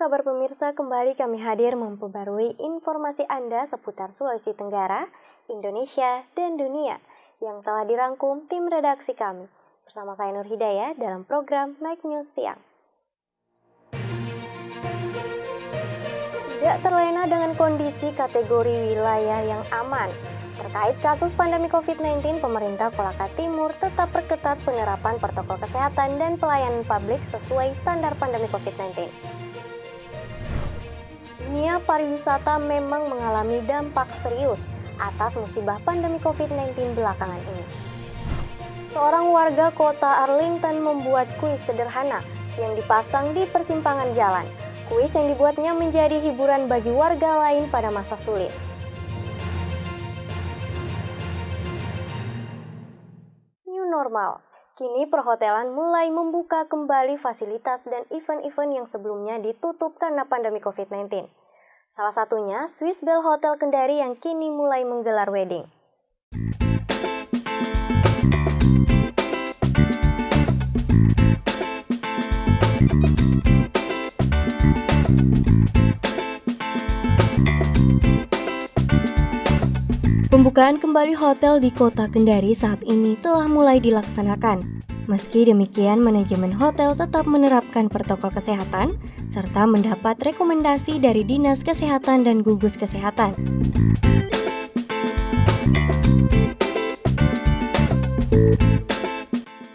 kabar pemirsa? Kembali kami hadir memperbarui informasi Anda seputar Sulawesi Tenggara, Indonesia, dan dunia yang telah dirangkum tim redaksi kami. Bersama saya Nur Hidayah dalam program Night News Siang. Tidak terlena dengan kondisi kategori wilayah yang aman. Terkait kasus pandemi COVID-19, pemerintah Kolaka Timur tetap perketat penerapan protokol kesehatan dan pelayanan publik sesuai standar pandemi COVID-19. Dunia pariwisata memang mengalami dampak serius atas musibah pandemi COVID-19 belakangan ini. Seorang warga kota Arlington membuat kuis sederhana yang dipasang di persimpangan jalan. Kuis yang dibuatnya menjadi hiburan bagi warga lain pada masa sulit. Normal. Kini perhotelan mulai membuka kembali fasilitas dan event-event yang sebelumnya ditutup karena pandemi COVID-19. Salah satunya Swiss Bell Hotel Kendari yang kini mulai menggelar wedding. Pembukaan kembali hotel di kota Kendari saat ini telah mulai dilaksanakan. Meski demikian, manajemen hotel tetap menerapkan protokol kesehatan serta mendapat rekomendasi dari Dinas Kesehatan dan gugus kesehatan.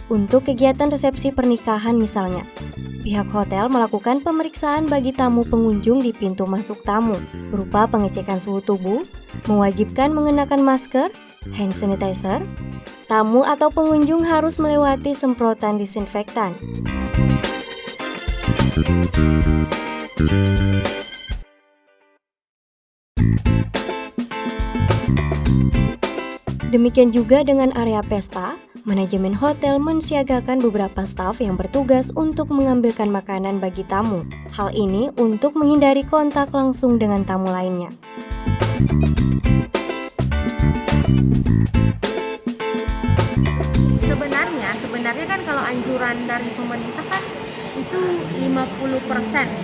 Untuk kegiatan resepsi pernikahan misalnya, pihak hotel melakukan pemeriksaan bagi tamu pengunjung di pintu masuk tamu, berupa pengecekan suhu tubuh, mewajibkan mengenakan masker, hand sanitizer. Tamu atau pengunjung harus melewati semprotan disinfektan. Demikian juga dengan area pesta. Manajemen hotel mensiagakan beberapa staf yang bertugas untuk mengambilkan makanan bagi tamu. Hal ini untuk menghindari kontak langsung dengan tamu lainnya. Sebenarnya kan kalau anjuran dari pemerintah kan itu 50%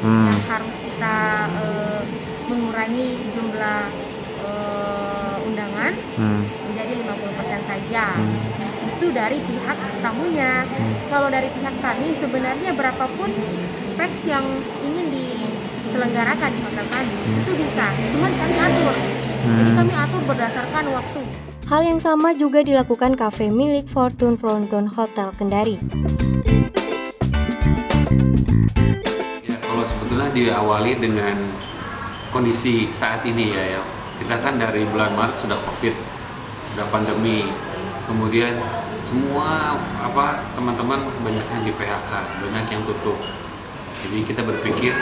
yang harus kita mengurangi jumlah undangan menjadi 50% saja. Itu dari pihak tamunya. Kalau dari pihak kami sebenarnya berapapun peks yang ingin diselenggarakan di hotel kami itu bisa. Cuma kami atur. Jadi kami atur berdasarkan waktu. Hal yang sama juga dilakukan kafe milik Fortune Fronton Hotel Kendari. Ya, kalau sebetulnya diawali dengan kondisi saat ini ya. Kita kan dari bulan Maret sudah COVID, sudah pandemi. Kemudian semua teman-teman banyak yang di PHK, banyak yang tutup. Jadi kita berpikir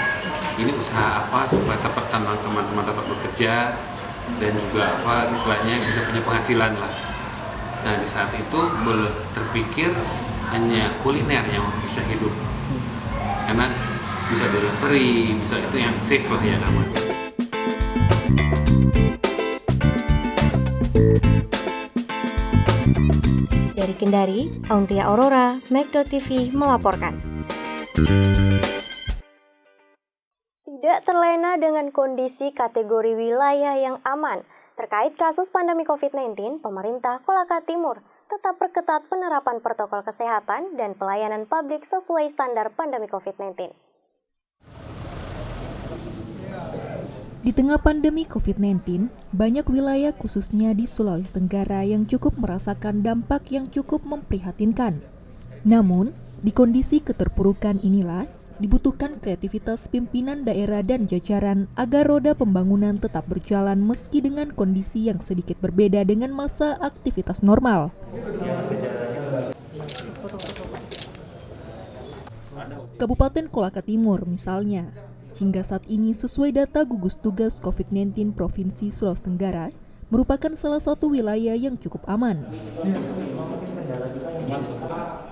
ini usaha apa supaya teman-teman tetap bekerja dan juga istilahnya bisa punya penghasilan lah. Nah di saat itu boleh terpikir hanya kuliner yang bisa hidup, karena bisa delivery, bisa itu yang safe lah, yang aman. Dari Kendari, Aundria Aurora, Megdo TV melaporkan. Tidak terlena dengan kondisi kategori wilayah yang aman. Terkait kasus pandemi COVID-19, pemerintah Kolaka Timur tetap perketat penerapan protokol kesehatan dan pelayanan publik sesuai standar pandemi COVID-19. Di tengah pandemi COVID-19, banyak wilayah khususnya di Sulawesi Tenggara yang cukup merasakan dampak yang cukup memprihatinkan. Namun, di kondisi keterpurukan inilah, dibutuhkan kreativitas pimpinan daerah dan jajaran agar roda pembangunan tetap berjalan meski dengan kondisi yang sedikit berbeda dengan masa aktivitas normal. Kabupaten Kolaka Timur misalnya, hingga saat ini sesuai data gugus tugas COVID-19 Provinsi Sulawesi Tenggara, merupakan salah satu wilayah yang cukup aman.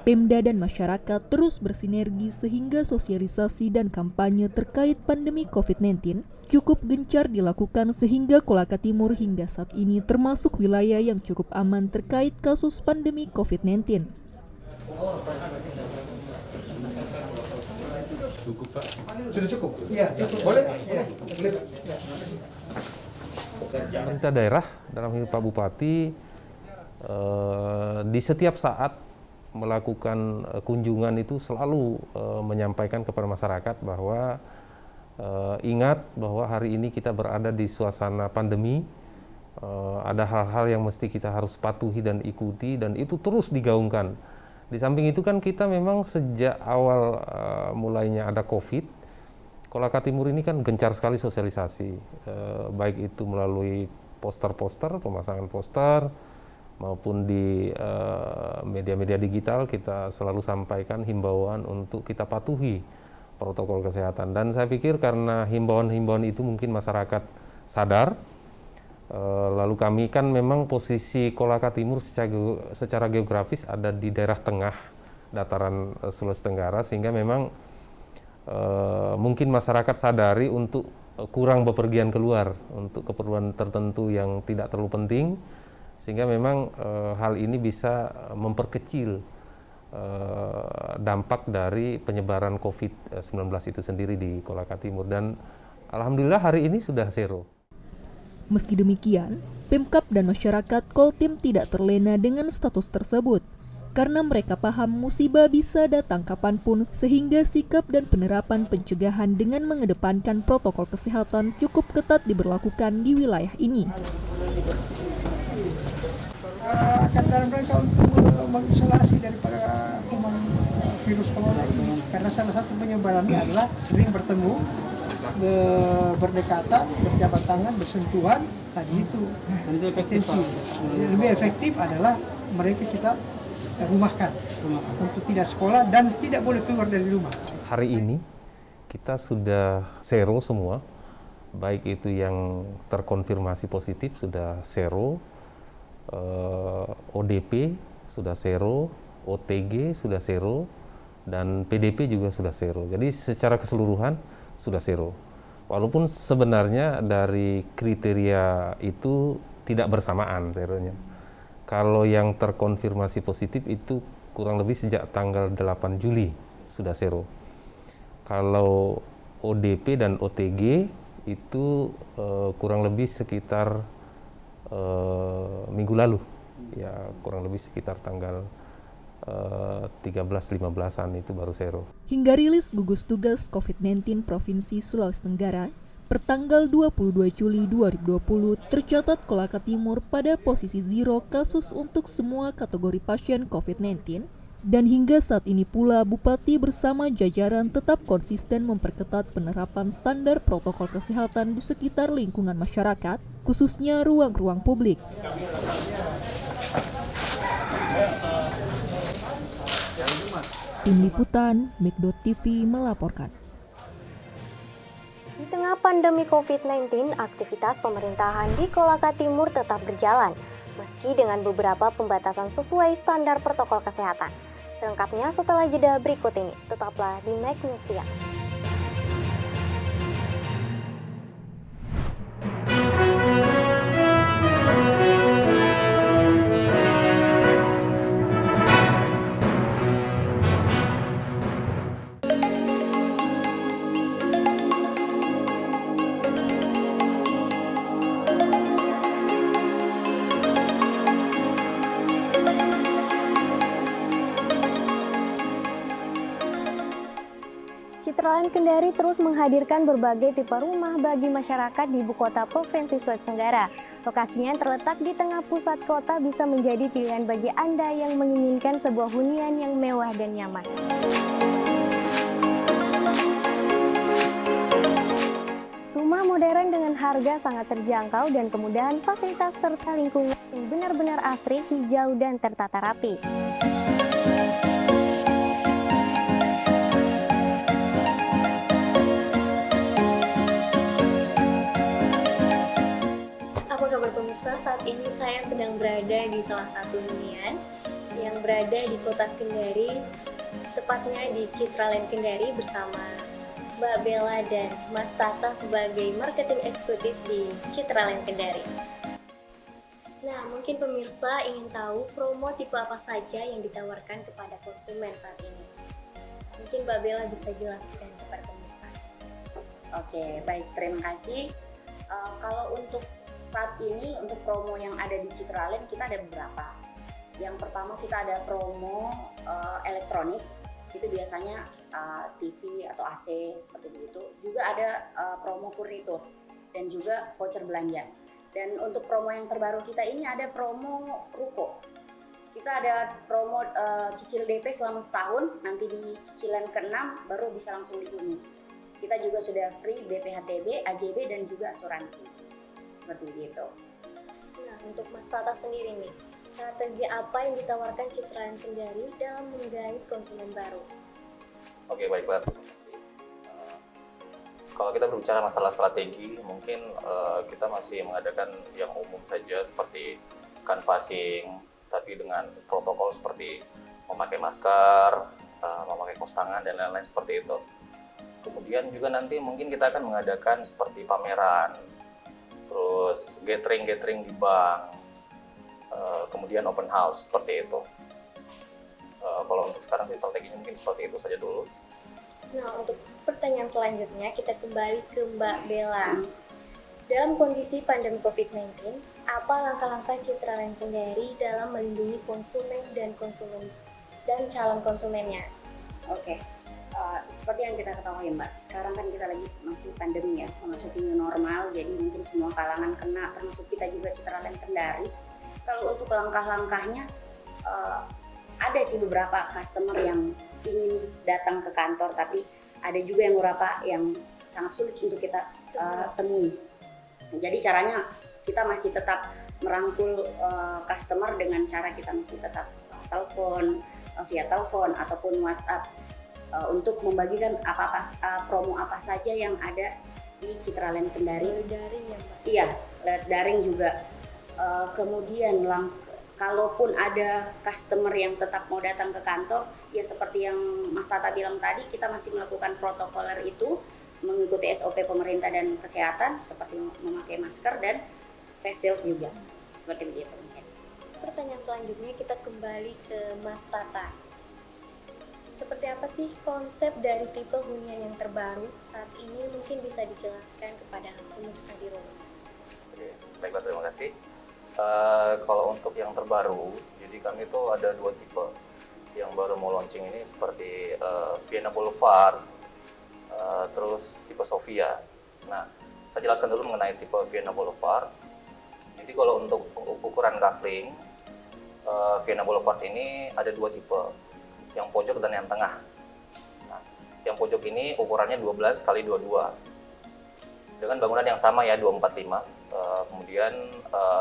Pemda dan masyarakat terus bersinergi sehingga sosialisasi dan kampanye terkait pandemi COVID-19 cukup gencar dilakukan sehingga Kolaka Timur hingga saat ini termasuk wilayah yang cukup aman terkait kasus pandemi COVID-19. cukup, Pak. Sudah cukup? Iya, cukup. Boleh? Iya, boleh, Pak. Ya, terima kasih. Pemerintah daerah dalam hal Pak Bupati di setiap saat melakukan kunjungan itu selalu menyampaikan kepada masyarakat bahwa ingat bahwa hari ini kita berada di suasana pandemi, ada hal-hal yang mesti kita harus patuhi dan ikuti, dan itu terus digaungkan. Di samping itu kan kita memang sejak awal mulainya ada COVID, Kolaka Timur ini kan gencar sekali sosialisasi, baik itu melalui poster-poster, pemasangan poster, maupun di media-media digital kita selalu sampaikan himbauan untuk kita patuhi protokol kesehatan. Dan saya pikir karena himbauan-himbauan itu mungkin masyarakat sadar, lalu kami kan memang posisi Kolaka Timur secara geografis ada di daerah tengah dataran Sulawesi Tenggara, sehingga memang mungkin masyarakat sadari untuk kurang bepergian keluar untuk keperluan tertentu yang tidak terlalu penting, sehingga memang hal ini bisa memperkecil dampak dari penyebaran COVID-19 itu sendiri di Kolaka Timur. Dan alhamdulillah hari ini sudah zero. Meski demikian, Pemkab dan masyarakat Koltim tidak terlena dengan status tersebut, karena mereka paham musibah bisa datang kapanpun, sehingga sikap dan penerapan pencegahan dengan mengedepankan protokol kesehatan cukup ketat diberlakukan di wilayah ini. Akan dalam rangka untuk mengisolasi daripada kuman virus corona ini, karena salah satu penyebarannya adalah sering bertemu, berdekatan, berjabat tangan, bersentuhan. Tadi itu potensi. Lebih efektif adalah mereka kita rumahkan untuk tidak sekolah dan tidak boleh keluar dari rumah. Hari ini kita sudah zero semua, baik itu yang terkonfirmasi positif sudah zero, ODP sudah zero, OTG sudah zero, dan PDP juga sudah zero. Jadi secara keseluruhan sudah zero. Walaupun sebenarnya dari kriteria itu tidak bersamaan zeronya. Kalau yang terkonfirmasi positif itu kurang lebih sejak tanggal 8 Juli sudah zero. Kalau ODP dan OTG itu kurang lebih sekitar minggu lalu, ya kurang lebih sekitar tanggal 13-15an itu baru zero. Hingga rilis gugus tugas COVID-19 Provinsi Sulawesi Tenggara, pertanggal 22 Juli 2020 tercatat Kolaka Timur pada posisi zero kasus untuk semua kategori pasien COVID-19, dan hingga saat ini pula Bupati bersama jajaran tetap konsisten memperketat penerapan standar protokol kesehatan di sekitar lingkungan masyarakat, khususnya ruang-ruang publik. Tim Liputan, Mikdot TV melaporkan. Di tengah pandemi COVID-19, aktivitas pemerintahan di Kolaka Timur tetap berjalan, meski dengan beberapa pembatasan sesuai standar protokol kesehatan. Selengkapnya setelah jeda berikut ini, tetaplah di Magnusia. Citraland Kendari terus menghadirkan berbagai tipe rumah bagi masyarakat di ibu kota Provinsi Sulawesi Tenggara. Lokasinya yang terletak di tengah pusat kota bisa menjadi pilihan bagi Anda yang menginginkan sebuah hunian yang mewah dan nyaman. Rumah modern dengan harga sangat terjangkau dan kemudahan fasilitas serta lingkungan yang benar-benar asri, hijau, dan tertata rapi. Apa kabar pemirsa? Saat ini saya sedang berada di salah satu hunian yang berada di kota Kendari, tepatnya di Citraland Kendari bersama Mbak Bella dan Mas Tata sebagai marketing eksekutif di Citraland Kendari. Nah, mungkin pemirsa ingin tahu promo tipe apa saja yang ditawarkan kepada konsumen saat ini. Mungkin Mbak Bella bisa jelaskan kepada Oke, baik, terima kasih. Kalau untuk saat ini, untuk promo yang ada di Citraland, kita ada beberapa. Yang pertama kita ada promo elektronik, itu biasanya TV atau AC seperti begitu. Juga ada promo furnitur dan juga voucher belanja. Dan untuk promo yang terbaru kita ini ada promo ruko. Kita ada promo cicil DP selama setahun, nanti di cicilan ke-6 baru bisa langsung dihuni. Kita juga sudah free BPHTB, AJB dan juga asuransi. Seperti itu. Nah, untuk Mas Tata sendiri nih, strategi apa yang ditawarkan Citraland Kendari dalam menggait konsumen baru? Oke, baiklah. Kalau kita berbicara masalah strategi, mungkin kita masih mengadakan yang umum saja seperti canvassing, tapi dengan protokol seperti memakai masker, memakai kaos tangan dan lain-lain seperti itu. Kemudian juga nanti mungkin kita akan mengadakan seperti pameran, terus gathering di bank, kemudian open house seperti itu. Kalau untuk sekarang sih strateginya mungkin seperti itu saja dulu. Nah, untuk pertanyaan selanjutnya kita kembali ke Mbak Bella. Dalam kondisi pandemi COVID-19, apa langkah-langkah Citraland Kendari dalam melindungi konsumen dan calon konsumennya? Oke. Seperti yang kita ketahui Mbak, sekarang kan kita lagi masih pandemi ya, memasuki new normal, jadi mungkin semua kalangan kena, termasuk kita juga Citraland Kendari. Kalau untuk langkah-langkahnya, ada sih beberapa customer yang ingin datang ke kantor, tapi ada juga yang beberapa yang sangat sulit untuk kita temui. Jadi caranya kita masih tetap merangkul customer dengan cara kita masih tetap telepon, via telepon ataupun WhatsApp. Untuk membagikan promo apa saja yang ada di Citraland Kendari. Daring ya Mbak? Iya, lewat daring juga. Kemudian kalaupun ada customer yang tetap mau datang ke kantor, ya seperti yang Mas Tata bilang tadi, kita masih melakukan protokoler itu, mengikuti SOP pemerintah dan kesehatan, seperti memakai masker dan face shield juga. Seperti begitu. Pertanyaan selanjutnya kita kembali ke Mas Tata. Seperti apa sih konsep dari tipe hunian yang terbaru saat ini, mungkin bisa dijelaskan kepada pemirsa di rumah? Oke, baiklah, terima kasih. Kalau untuk yang terbaru, jadi kami itu ada 2 tipe. Yang baru mau launching ini seperti Vienna Boulevard, terus tipe Sofia. Nah, saya jelaskan dulu mengenai tipe Vienna Boulevard. Jadi kalau untuk ukuran kafling, Vienna Boulevard ini ada 2 tipe. Yang pojok dan yang tengah. Nah, yang pojok ini ukurannya 12 x 22 dengan bangunan yang sama ya, 245. Kemudian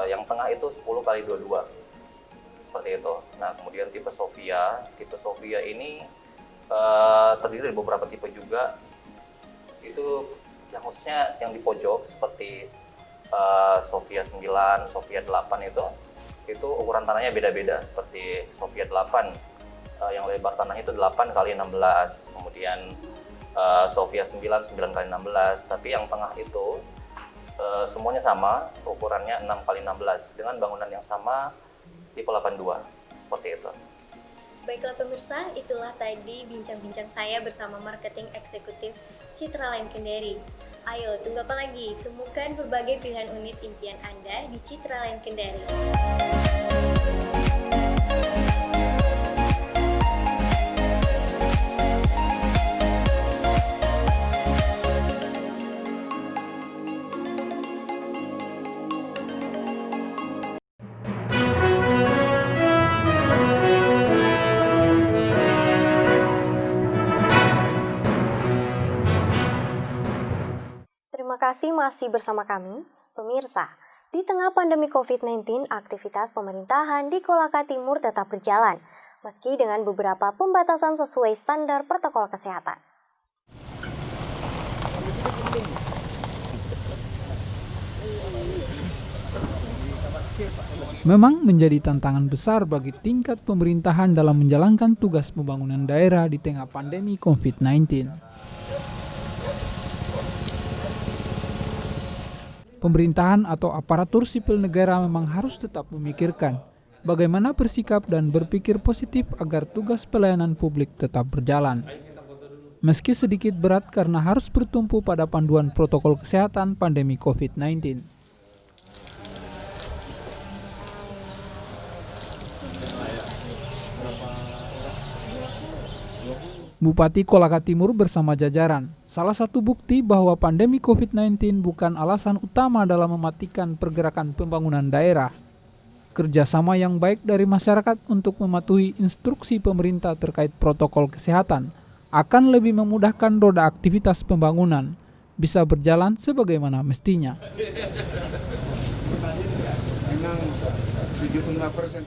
yang tengah itu 10 x 22 seperti itu. Nah, kemudian tipe Sofia ini terdiri dari beberapa tipe juga. Itu yang khususnya yang di pojok seperti Sofia 9, Sofia 8 itu ukuran tanahnya beda-beda. Seperti Sofia 8 yang lebar tanahnya itu 8 x 16, kemudian Sofia 9 x 16, tapi yang tengah itu semuanya sama, ukurannya 6 x 16 dengan bangunan yang sama, tipe 82, seperti itu. Baiklah pemirsa, itulah tadi bincang-bincang saya bersama marketing eksekutif Citraland Kendari. Ayo, tunggu apa lagi? Temukan berbagai pilihan unit impian Anda di Citraland Kendari. Terima kasih masih bersama kami, pemirsa. Di tengah pandemi COVID-19, aktivitas pemerintahan di Kolaka Timur tetap berjalan, meski dengan beberapa pembatasan sesuai standar protokol kesehatan. Memang menjadi tantangan besar bagi tingkat pemerintahan dalam menjalankan tugas pembangunan daerah di tengah pandemi COVID-19. Pemerintahan atau aparatur sipil negara memang harus tetap memikirkan bagaimana bersikap dan berpikir positif agar tugas pelayanan publik tetap berjalan. meski sedikit berat karena harus bertumpu pada panduan protokol kesehatan pandemi COVID-19. Bupati Kolaka Timur bersama jajaran, salah satu bukti bahwa pandemi COVID-19 bukan alasan utama dalam mematikan pergerakan pembangunan daerah. Kerjasama yang baik dari masyarakat untuk mematuhi instruksi pemerintah terkait protokol kesehatan akan lebih memudahkan roda aktivitas pembangunan bisa berjalan sebagaimana mestinya.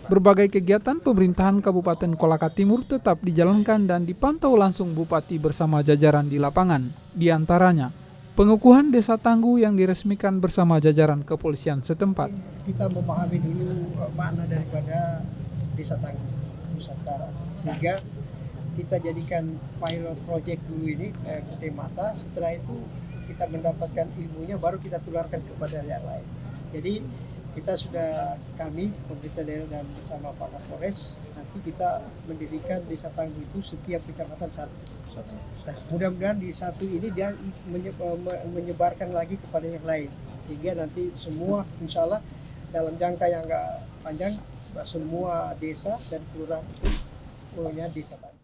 Berbagai kegiatan pemerintahan Kabupaten Kolaka Timur tetap dijalankan dan dipantau langsung Bupati bersama jajaran di lapangan. Di antaranya, pengukuhan Desa Tangguh yang diresmikan bersama jajaran kepolisian setempat. Kita memahami dulu makna daripada Desa Tangguh Nusantara, sehingga kita jadikan pilot project dulu ini Mata. Setelah itu kita mendapatkan ilmunya, baru kita tularkan kepada yang lain. Jadi kita sudah, kami pemerintah daerah dan bersama Pak Kapolres, nanti kita mendirikan Desa Tangguh itu setiap kecamatan satu. Nah, mudah-mudahan di satu ini dia menyebarkan lagi kepada yang lain, sehingga nanti semua insya Allah dalam jangka yang agak panjang semua desa dan kelurahan itu punya Desa Tangguh.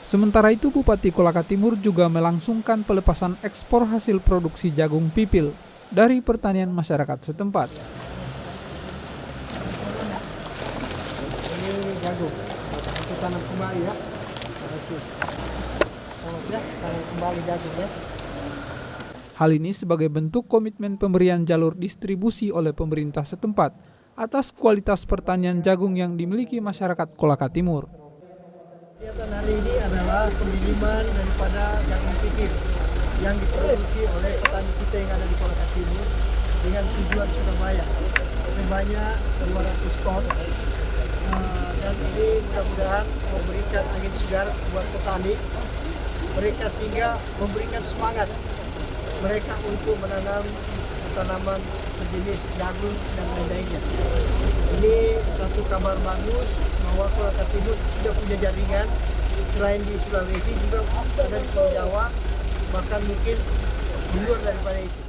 Sementara itu, Bupati Kolaka Timur juga melangsungkan pelepasan ekspor hasil produksi jagung pipil dari pertanian masyarakat setempat. Ini jagung, itu tanam kembali ya. Tanam kembali jagung ya. Hal ini sebagai bentuk komitmen pemberian jalur distribusi oleh pemerintah setempat atas kualitas pertanian jagung yang dimiliki masyarakat Kolaka Timur. Kegiatan hari ini adalah pengiriman daripada jagung pipil yang diproduksi oleh petani kita yang ada di Kolaka Timur dengan tujuan Surabaya sebanyak 200 ton, dan ini mudah-mudahan memberikan angin segar buat petani mereka, sehingga memberikan semangat mereka untuk menanam tanaman sejenis jagung dan lain-lainnya. Ini suatu kabar bagus bahwa Kolaka Timur sudah punya jaringan selain di Sulawesi juga ada di Pulau Jawa, bahkan mungkin di luar daripada itu.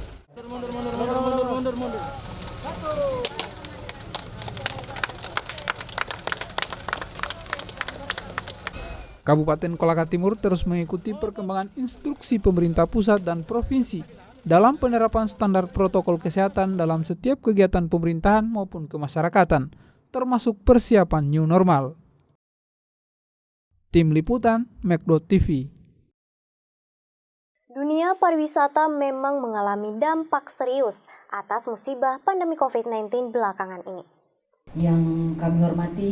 Kabupaten Kolaka Timur terus mengikuti perkembangan instruksi pemerintah pusat dan provinsi dalam penerapan standar protokol kesehatan dalam setiap kegiatan pemerintahan maupun kemasyarakatan, termasuk persiapan new normal. Tim Liputan, Mek.TV. Dunia pariwisata memang mengalami dampak serius atas musibah pandemi COVID-19 belakangan ini. Yang kami hormati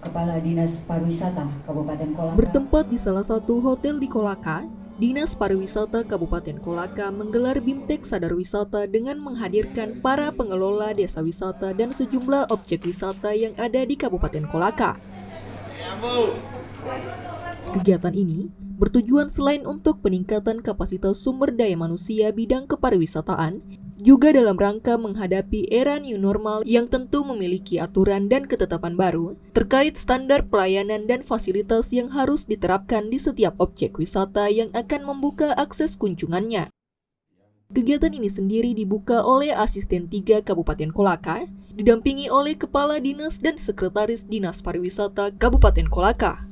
Kepala Dinas Pariwisata Kabupaten Kolaka. Bertempat di salah satu hotel di Kolaka, Dinas Pariwisata Kabupaten Kolaka menggelar BIMTEK Sadar Wisata dengan menghadirkan para pengelola desa wisata dan sejumlah objek wisata yang ada di Kabupaten Kolaka. Kegiatan ini bertujuan selain untuk peningkatan kapasitas sumber daya manusia bidang kepariwisataan, juga dalam rangka menghadapi era new normal yang tentu memiliki aturan dan ketetapan baru terkait standar pelayanan dan fasilitas yang harus diterapkan di setiap objek wisata yang akan membuka akses kunjungannya. Kegiatan ini sendiri dibuka oleh Asisten 3 Kabupaten Kolaka, didampingi oleh Kepala Dinas dan Sekretaris Dinas Pariwisata Kabupaten Kolaka.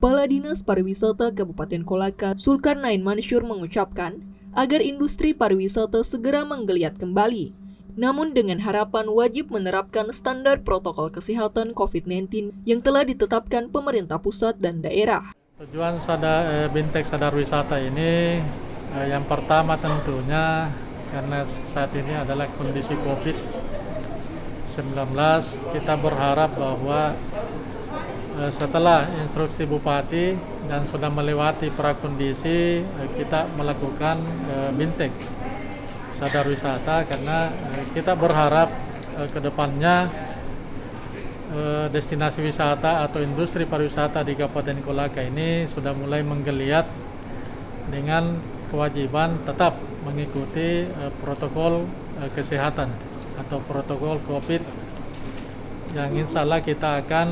Kepala Dinas Pariwisata Kabupaten Kolaka, Zulkarnain Mansur mengucapkan agar industri pariwisata segera menggeliat kembali, namun dengan harapan wajib menerapkan standar protokol kesehatan COVID-19 yang telah ditetapkan pemerintah pusat dan daerah. Tujuan BIMTEK Sadar Wisata ini yang pertama tentunya karena saat ini adalah kondisi COVID-19, kita berharap bahwa setelah instruksi Bupati dan sudah melewati prakondisi, kita melakukan BIMTEK Sadar Wisata karena kita berharap ke depannya destinasi wisata atau industri pariwisata di Kabupaten Kolaka ini sudah mulai menggeliat dengan kewajiban tetap mengikuti protokol kesehatan atau protokol COVID-19 yang insya Allah kita akan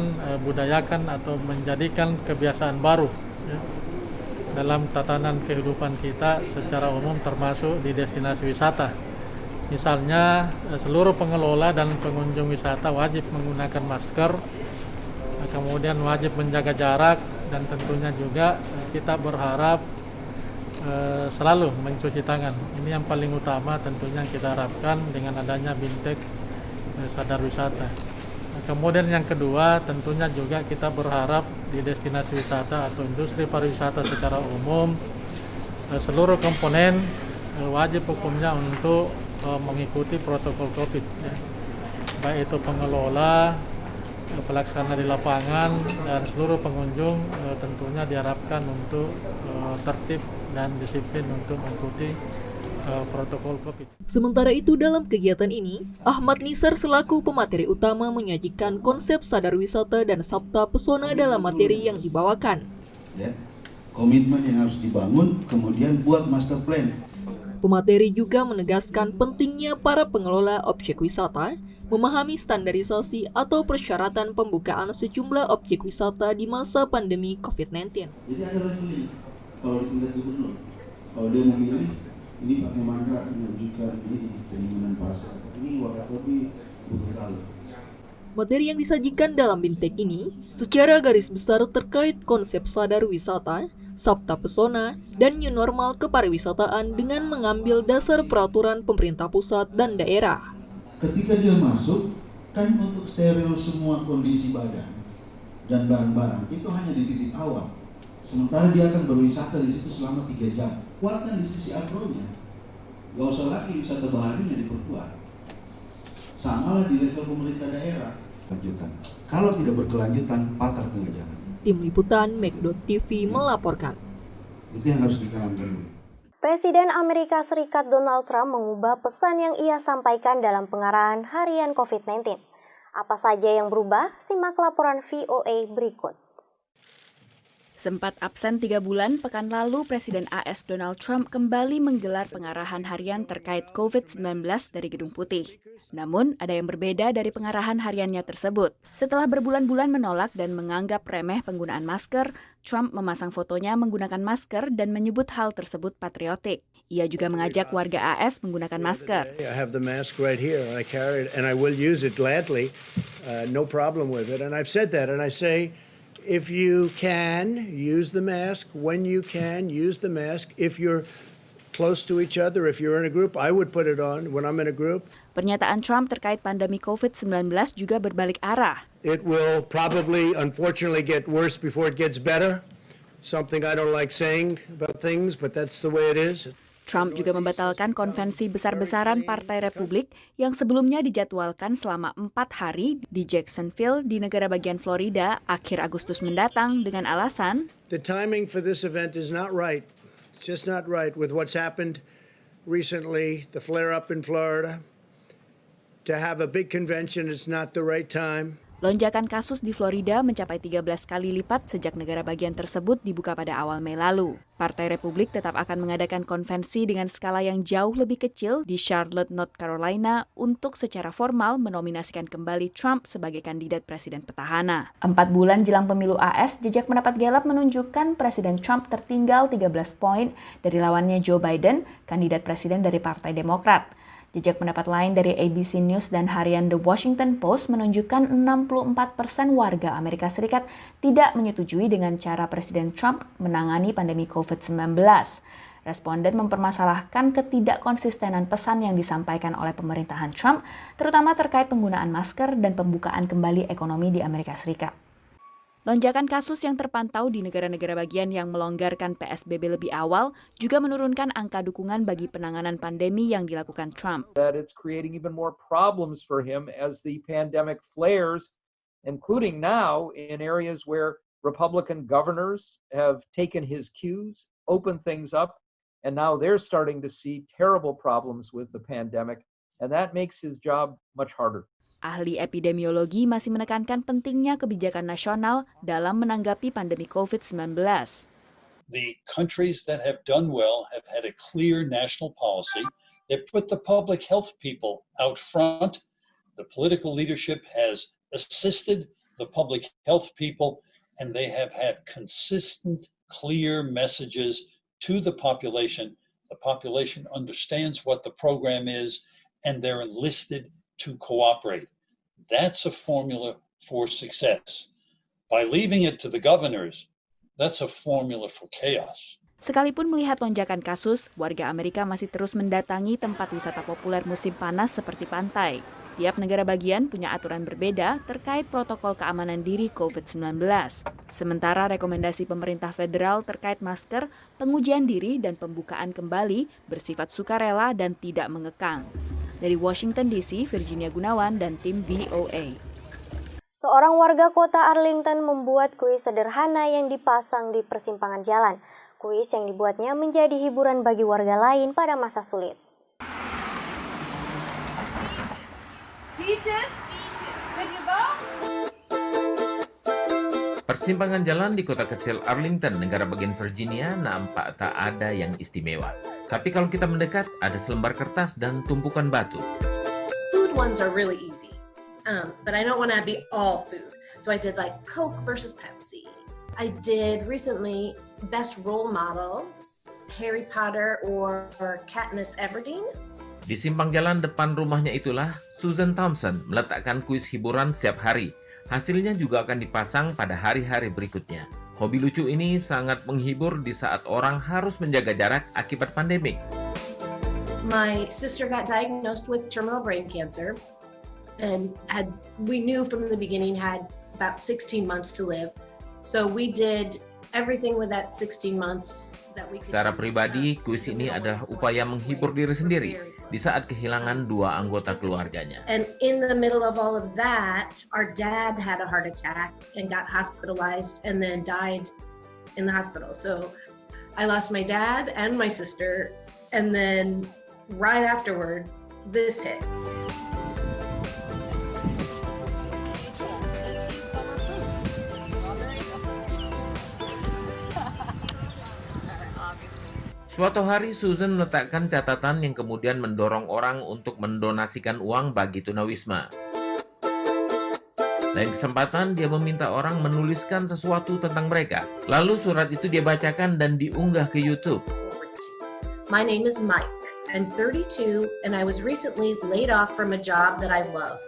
budayakan atau menjadikan kebiasaan baru ya, dalam tatanan kehidupan kita secara umum termasuk di destinasi wisata. Misalnya seluruh pengelola dan pengunjung wisata wajib menggunakan masker, kemudian wajib menjaga jarak, dan tentunya juga kita berharap selalu mencuci tangan. Ini yang paling utama tentunya kita harapkan dengan adanya BIMTEK Sadar Wisata. Kemudian yang kedua tentunya juga kita berharap di destinasi wisata atau industri pariwisata secara umum seluruh komponen wajib hukumnya untuk mengikuti protokol COVID ya. Baik itu pengelola, pelaksana di lapangan, dan seluruh pengunjung tentunya diharapkan untuk tertib dan disiplin untuk mengikuti protokol COVID. Sementara itu dalam kegiatan ini, Ahmad Nisar selaku pemateri utama menyajikan konsep sadar wisata dan sabta pesona dalam materi yang dibawakan. Ya, komitmen yang harus dibangun, kemudian buat master plan. Pemateri juga menegaskan pentingnya para pengelola objek wisata memahami standarisasi atau persyaratan pembukaan sejumlah objek wisata di masa pandemi COVID-19. Jadi ada leveling kalau di tingkat gubernur. Kalau dia memilih, ini pakai mantra mengajukan ini penimbunan pasar. Ini Wakatobi butuh tahu. Materi yang disajikan dalam BIMTEK ini secara garis besar terkait konsep sadar wisata, sabta pesona, dan new normal kepariwisataan dengan mengambil dasar peraturan pemerintah pusat dan daerah. Ketika dia masuk, kan untuk steril semua kondisi badan dan barang-barang itu hanya di titik awal. Sementara dia akan berwisata di situ selama 3 jam. Kuatkan di sisi agronya. Gak usah lagi wisata baharinya diperkuat. Samalah di level pemerintah daerah. Lanjutkan. Kalau tidak berkelanjutan, patah tengah jalan. Tim Liputan Make.TV melaporkan. Itu yang harus ditanamkan dulu. Presiden Amerika Serikat Donald Trump mengubah pesan yang ia sampaikan dalam pengarahan harian COVID-19. Apa saja yang berubah? Simak laporan VOA berikut. Sempat absen 3 bulan, pekan lalu Presiden AS Donald Trump kembali menggelar pengarahan harian terkait COVID-19 dari Gedung Putih. Namun, ada yang berbeda dari pengarahan hariannya tersebut. Setelah berbulan-bulan menolak dan menganggap remeh penggunaan masker, Trump memasang fotonya menggunakan masker dan menyebut hal tersebut patriotik. Ia juga mengajak warga AS menggunakan masker. I have the mask right here, and I carry it, and I will use it gladly. No problem with it. And I've said that, and I say, if you can, use the mask. When you can, use the mask. If you're close to each other, if you're in a group, I would put it on when I'm in a group. Pernyataan Trump terkait pandemi COVID-19 juga berbalik arah. It will probably, unfortunately, get worse before it gets better. Something I don't like saying about things, but that's the way it is. Trump juga membatalkan konvensi besar-besaran Partai Republik yang sebelumnya dijadwalkan selama 4 hari di Jacksonville di negara bagian Florida akhir Agustus mendatang dengan alasan The timing for this event is not right. It's just not right with what's happened recently, the flare-up in Florida. To have a big convention, it's not the right time. Lonjakan kasus di Florida mencapai 13 kali lipat sejak negara bagian tersebut dibuka pada awal Mei lalu. Partai Republik tetap akan mengadakan konvensi dengan skala yang jauh lebih kecil di Charlotte, North Carolina untuk secara formal menominasikan kembali Trump sebagai kandidat presiden petahana. 4 bulan jelang pemilu AS, jejak pendapat Gallup menunjukkan Presiden Trump tertinggal 13 poin dari lawannya Joe Biden, kandidat presiden dari Partai Demokrat. Jejak pendapat lain dari ABC News dan harian The Washington Post menunjukkan 64% warga Amerika Serikat tidak menyetujui dengan cara Presiden Trump menangani pandemi COVID-19. Responden mempermasalahkan ketidakkonsistenan pesan yang disampaikan oleh pemerintahan Trump, terutama terkait penggunaan masker dan pembukaan kembali ekonomi di Amerika Serikat. Lonjakan kasus yang terpantau di negara-negara bagian yang melonggarkan PSBB lebih awal juga menurunkan angka dukungan bagi penanganan pandemi yang dilakukan Trump. That it's creating even more problems for him as the pandemic flares, including now in areas where Republican governors have taken his cues, opened things up, and now they're starting to see terrible problems with the pandemic, and that makes his job much harder. Ahli epidemiologi masih menekankan pentingnya kebijakan nasional dalam menanggapi pandemi COVID-19. The countries that have done well have had a clear national policy that put the public health people out front The political leadership has assisted the public health people, and they have had consistent, clear messages to the population. The population understands what the program is, and they're enlisted to cooperate. That's a formula for success. By leaving it to the governors, that's a formula for chaos. Sekalipun melihat lonjakan kasus, warga Amerika masih terus mendatangi tempat wisata populer musim panas seperti pantai. Tiap negara bagian punya aturan berbeda terkait protokol keamanan diri COVID-19. Sementara rekomendasi pemerintah federal terkait masker, pengujian diri, dan pembukaan kembali bersifat sukarela dan tidak mengekang. Dari Washington DC, Virginia Gunawan dan tim VOA. Seorang warga kota Arlington membuat kuis sederhana yang dipasang di persimpangan jalan. Kuis yang dibuatnya menjadi hiburan bagi warga lain pada masa sulit. Persimpangan jalan di kota kecil Arlington, negara bagian Virginia, nampak tak ada yang istimewa. Tapi kalau kita mendekat, ada selembar kertas dan tumpukan batu. Food ones are really easy, but I don't want to be all food. So I did like Coke versus Pepsi. I did recently Best Role Model, Harry Potter or Katniss Everdeen. Di simpang jalan depan rumahnya itulah Susan Thompson meletakkan kuis hiburan setiap hari. Hasilnya juga akan dipasang pada hari-hari berikutnya. Hobi lucu ini sangat menghibur di saat orang harus menjaga jarak akibat pandemik. My sister got diagnosed with terminal brain cancer and we knew from the beginning had about 16 months to live. So we did everything with that 16 months that we could. Secara pribadi, kuis ini adalah upaya menghibur diri sendiri di saat kehilangan dua anggota keluarganya. And in the middle of all of that, our dad had a heart attack and got hospitalized and then died in the hospital. So I lost my dad and my sister, and then right afterward, this hit. Suatu hari Susan meletakkan catatan yang kemudian mendorong orang untuk mendonasikan uang bagi tunawisma. Lain kesempatan dia meminta orang menuliskan sesuatu tentang mereka. Lalu surat itu dia bacakan dan diunggah ke YouTube. My name is Mike. I'm 32 and I was recently laid off from a job that I loved.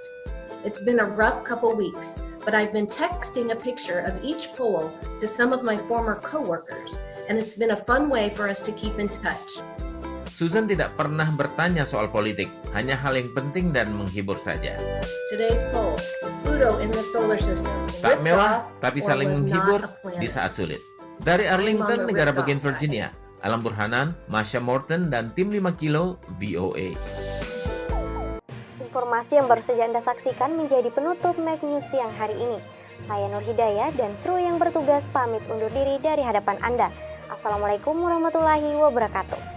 It's been a rough couple weeks, but I've been texting a picture of each poll to some of my former coworkers. And it's been a fun way for us to keep in touch. Susan tidak pernah bertanya soal politik, hanya hal yang penting dan menghibur saja. Today's poll, Pluto in the solar system. Tak mewah, tapi saling menghibur di saat sulit. Dari Arlington, negara bagian Virginia, Alam Burhanan, Masha Morton, dan tim 5 Kilo VOA. Informasi yang baru saja Anda saksikan menjadi penutup Mac News siang hari ini. Saya Nur Hidayah dan kru yang bertugas pamit undur diri dari hadapan Anda. Assalamualaikum warahmatullahi wabarakatuh.